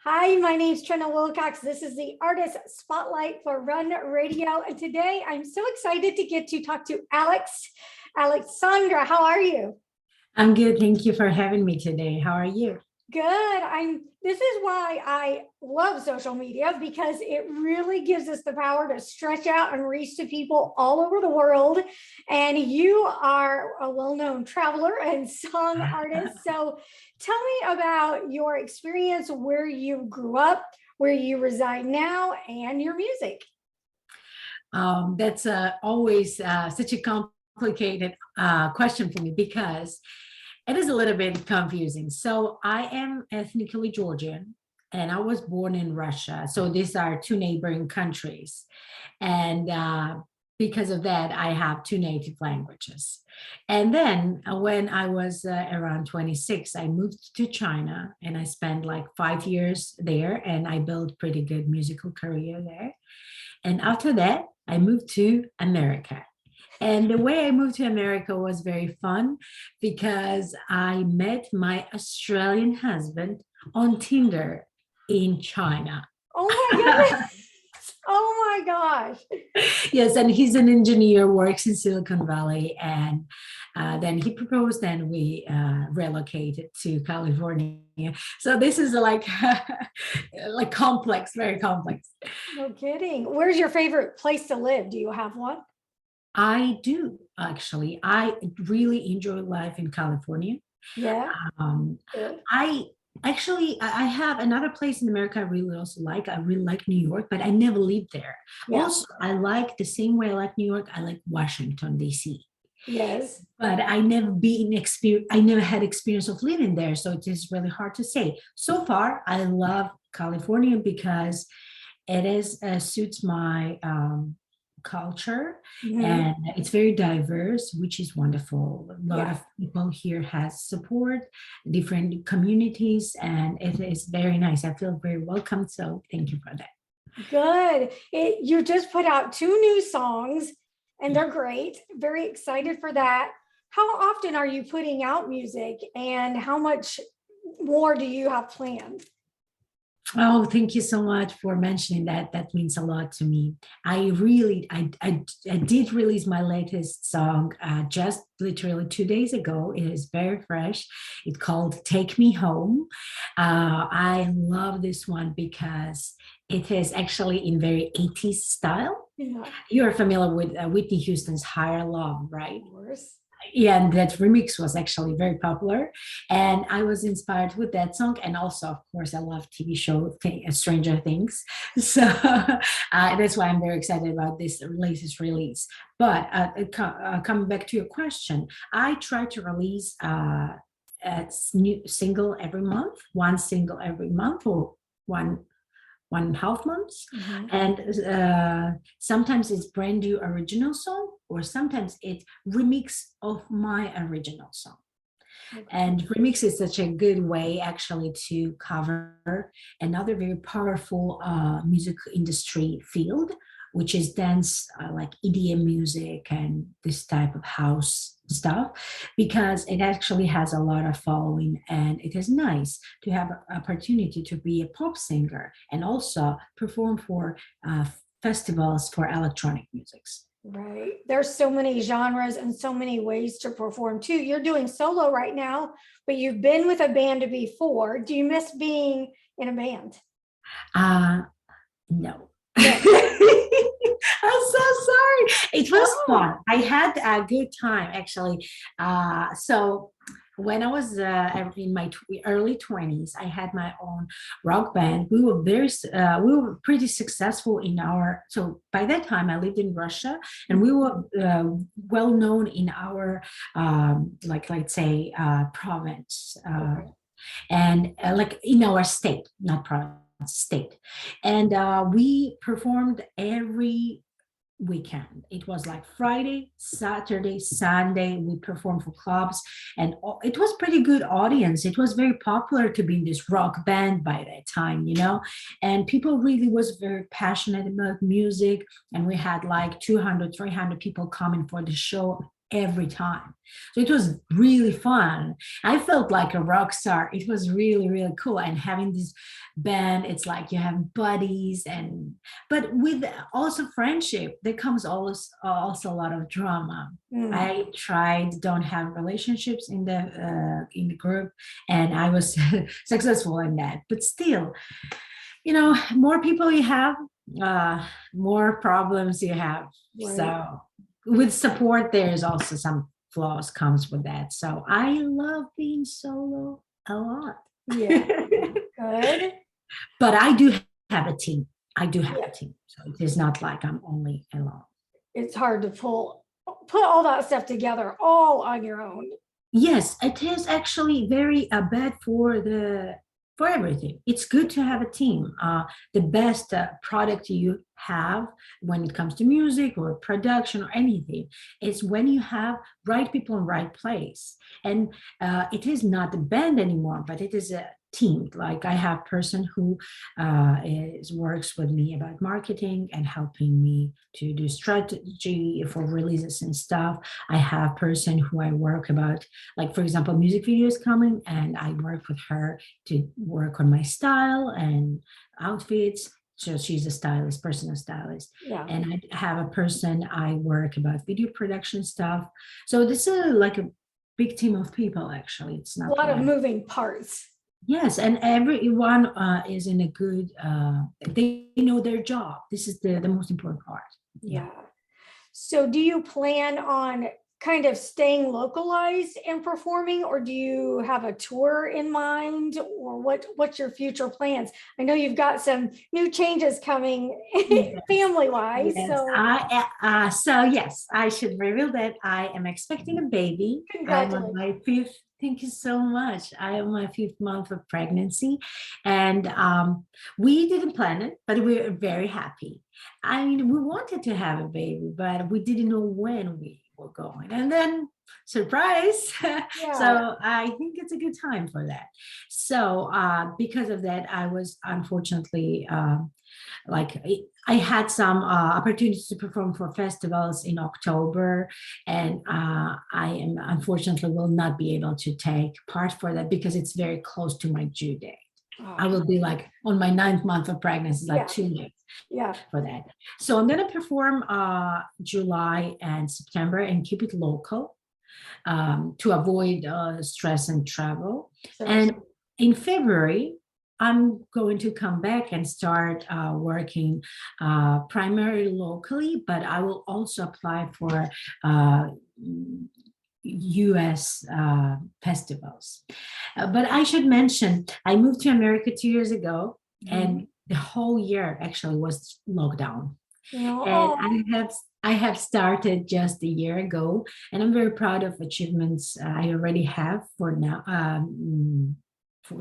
Hi, my name is Trina Wilcox. This is the Artist Spotlight for Run Radio. And today I'm so excited to get to talk to Alex Sandra. How are you? I'm good. Thank you for having me today. How are you? Good. This is why I love social media because it really gives us the power to stretch out and reach to people all over the world. And you are a well-known traveler and song artist. So tell me about your experience, where you grew up, where you reside now, and your music. That's always such a complicated question for me because it is a little bit confusing. So I am ethnically Georgian and I was born in Russia. So these are two neighboring countries. And because of that, I have two native languages. And then when I was around 26, I moved to China and I spent like 5 years there and I built pretty good musical career there. And after that, I moved to America. And the way I moved to America was very fun because I met my Australian husband on Tinder in China. Oh my goodness. Oh my gosh. Yes, and he's an engineer, works in Silicon Valley, and then he proposed, and we relocated to California. So this is like like complex, very complex. No kidding. Where's your favorite place to live? Do you have one? I do actually. I really enjoy life in California. Yeah. Um, Good. I I have another place in America I really also like. I really like New York, but I never lived there. Yeah. Also, I like the same way I like New York, I like Washington, D.C. Yes. But I never had experience of living there. So it is really hard to say. So far, I love California because it is suits my culture Mhm. and it's very diverse, which is wonderful. A lot Yeah. of people here has support different communities and it is very nice. I feel very welcome, so thank you for that. Good. You just put out two new songs and they're great. Very excited for that. How often are you putting out music and how much more do you have planned? Oh, thank you so much for mentioning that. That means a lot to me. I did release my latest song just literally 2 days ago. It is very fresh. It's called Take Me Home. I love this one because it is actually in very 80s style. Yeah, You're familiar with Whitney Houston's Higher Love, right? of course. Yeah, and that remix was actually very popular and I was inspired with that song, and also of course I love TV show Stranger Things. So that's why I'm very excited about this latest release. But coming back to your question, I try to release a new single every month, one single every month, or one 1.5 months. Mhm. And sometimes it's brand new original song, or sometimes it's remix of my original song. Okay. And remix is such a good way actually to cover another very powerful music industry field, which is dance, like EDM music and this type of house stuff, because it actually has a lot of following and it is nice to have an opportunity to be a pop singer and also perform for uh, festivals for electronic musics. Right. There's so many genres and so many ways to perform too. You're doing solo right now, but you've been with a band before. Do you miss being in a band? Uh, No. No. I'm so sorry. It was Oh, fun. I had a good time actually. So when I was in my early 20s, I had my own rock band. We were pretty successful in our. So by that time, I lived in Russia, and we were well known in our like let's say province. okay. And like in our state, not province, state. And we performed every weekend. It was like Friday, Saturday, Sunday. We performed for clubs, and it was pretty good audience. It was very popular to be in this rock band by that time, and people really was very passionate about music. And we had like 200, 300 people coming for the show every time. So it was really fun. I felt like a rock star. It was really, really cool. And having this band, it's like you have buddies, and but with also friendship, there comes also a lot of drama. Mm. I tried don't have relationships in the group, and I was successful in that. But still, more people you have, more problems you have. Right. So with support, there's also some flaws comes with that. So I love being solo a lot. Yeah. Good. But I do have a team. I do have Yeah. a team. So it is not like I'm only alone. It's hard to put all that stuff together all on your own. Yes, it is actually very bad for everything. It's good to have a team. The best product you have when it comes to music or production or anything is when you have right people in right place. And it is not a band anymore, but it is a team. Like I have person who works with me about marketing and helping me to do strategy for releases and stuff. I have person who I work about, like for example, music videos coming, and I work with her to work on my style and outfits. So she's a stylist, personal stylist. Yeah. And I have a person I work about video production stuff. So this is like a big team of people, actually. It's A not lot of one. moving parts. Yes, and everyone is in a good, they know their job. This is the most important part. Yeah. So do you plan on kind of staying localized and performing, or do you have a tour in mind, or what's your future plans? I know you've got some new changes coming Yes. family wise. Yes, So yes, I should reveal that I am expecting a baby. I'm on congratulations. my fifth. Thank you so much. I am my fifth month of pregnancy, and we didn't plan it, but we were very happy. I mean, we wanted to have a baby, but we didn't know when we were going, and then surprise! Yeah. So I think it's a good time for that. So because of that, I was unfortunately. Like I had some opportunities to perform for festivals in October, and I am unfortunately will not be able to take part for that because it's very close to my due date. I will be like on my 9th month of pregnancy, like Yeah. 2 weeks Yeah. for that. So I'm going to perform July and September and keep it local to avoid stress and travel. So And in February, I'm going to come back and start working primarily locally, but I will also apply for US festivals. But I should mention, I moved to America 2 years ago, and the whole year actually was lockdown. And I have started just a year ago, and I'm very proud of achievements I already have for now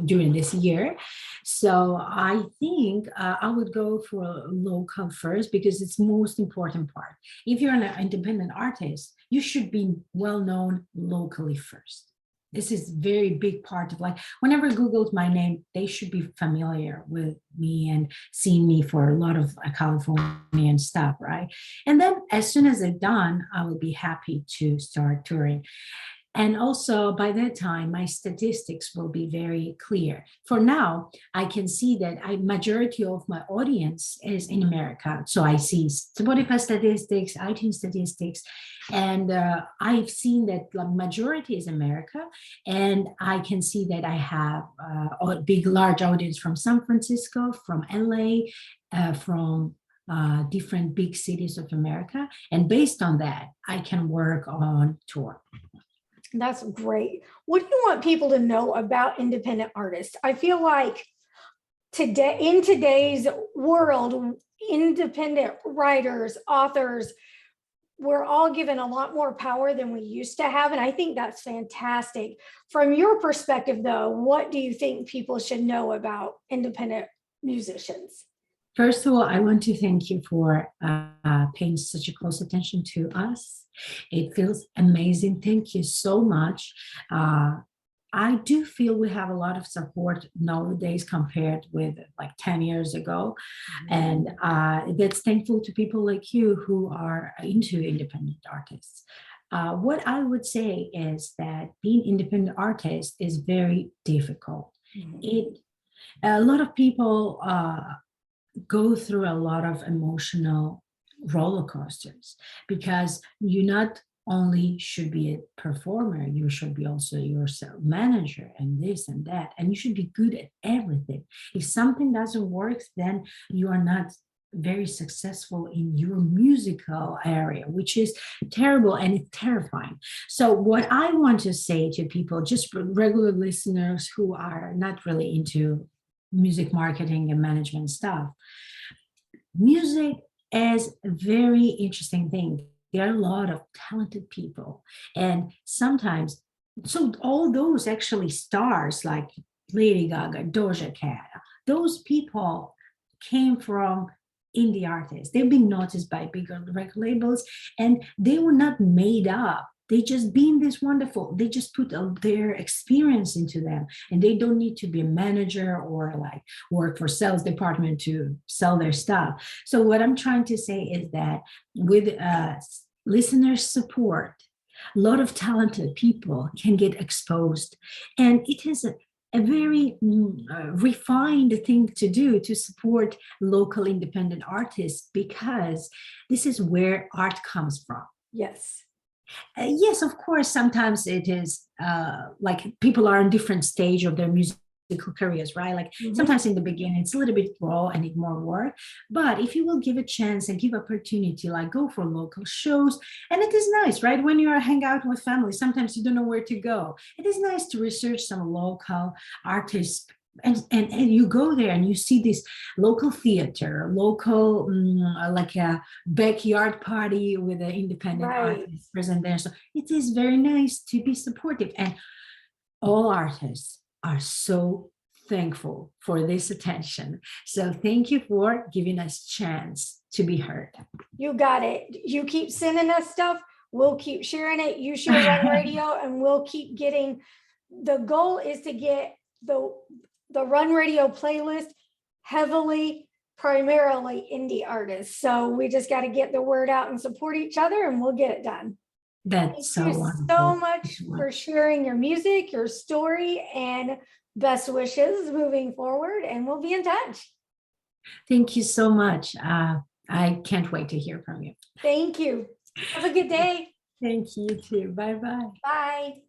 during this year. So I think I would go for local first because it's most important part. If you're an independent artist, you should be well known locally first. This is very big part of like whenever Google's my name, they should be familiar with me and seeing me for a lot of Californian stuff, right? And then as soon as they're done, I will be happy to start touring. And also by that time, my statistics will be very clear. For now, I can see that a majority of my audience is in America. So I see Spotify statistics, iTunes statistics, and I've seen that the majority is America. And I can see that I have a big, large audience from San Francisco, from LA, from different big cities of America. And based on that, I can work on tour. That's great. What do you want people to know about independent artists? I feel like in today's world, independent writers, authors, we're all given a lot more power than we used to have. And I think that's fantastic. From your perspective, though, what do you think people should know about independent musicians? First of all, I want to thank you for paying such a close attention to us. It feels amazing. Thank you so much. I do feel we have a lot of support nowadays compared with like 10 years ago. And that's thankful to people like you who are into independent artists. What I would say is that being independent artist is very difficult. Mhm. It A lot of people go through a lot of emotional roller coasters because you not only should be a performer, you should be also yourself manager and this and that, and you should be good at everything. If something doesn't work, then you are not very successful in your musical area, which is terrible and it's terrifying. So what I want to say to people, just regular listeners who are not really into music marketing and management stuff, music is a very interesting thing. There are a lot of talented people, and sometimes, so all those actually stars like Lady Gaga, Doja Cat, those people came from indie artists. They've been noticed by bigger record labels, and they were not made up. They just being this wonderful. They just put their experience into them, and they don't need to be a manager or like work for sales department to sell their stuff. So what I'm trying to say is that with listener support, a lot of talented people can get exposed, and it is a very refined thing to do to support local independent artists because this is where art comes from. Yes. Yes, of course, sometimes it is like people are in different stage of their musical careers, right? Like Mhm. sometimes in the beginning, it's a little bit raw and need more work. But if you will give a chance and give opportunity, like go for local shows, and it is nice, right? When you are hang out with family, sometimes you don't know where to go. It is nice to research some local artists. And you go there and you see this local theater, local like a backyard party with an independent Right. artist present there. So it is very nice to be supportive. And all artists are so thankful for this attention. So thank you for giving us chance to be heard. You got it. You keep sending us stuff. We'll keep sharing it. You share Run Radio, and we'll keep getting. The goal is to get the Run Radio playlist heavily, primarily indie artists. So we just got to get the word out and support each other, and we'll get it done. Thank That's so you so wonderful. much for sharing your music, your story, and best wishes moving forward. And we'll be in touch. Thank you so much. I can't wait to hear from you. Thank you. Have a good day. Thank you too. Bye bye. Bye.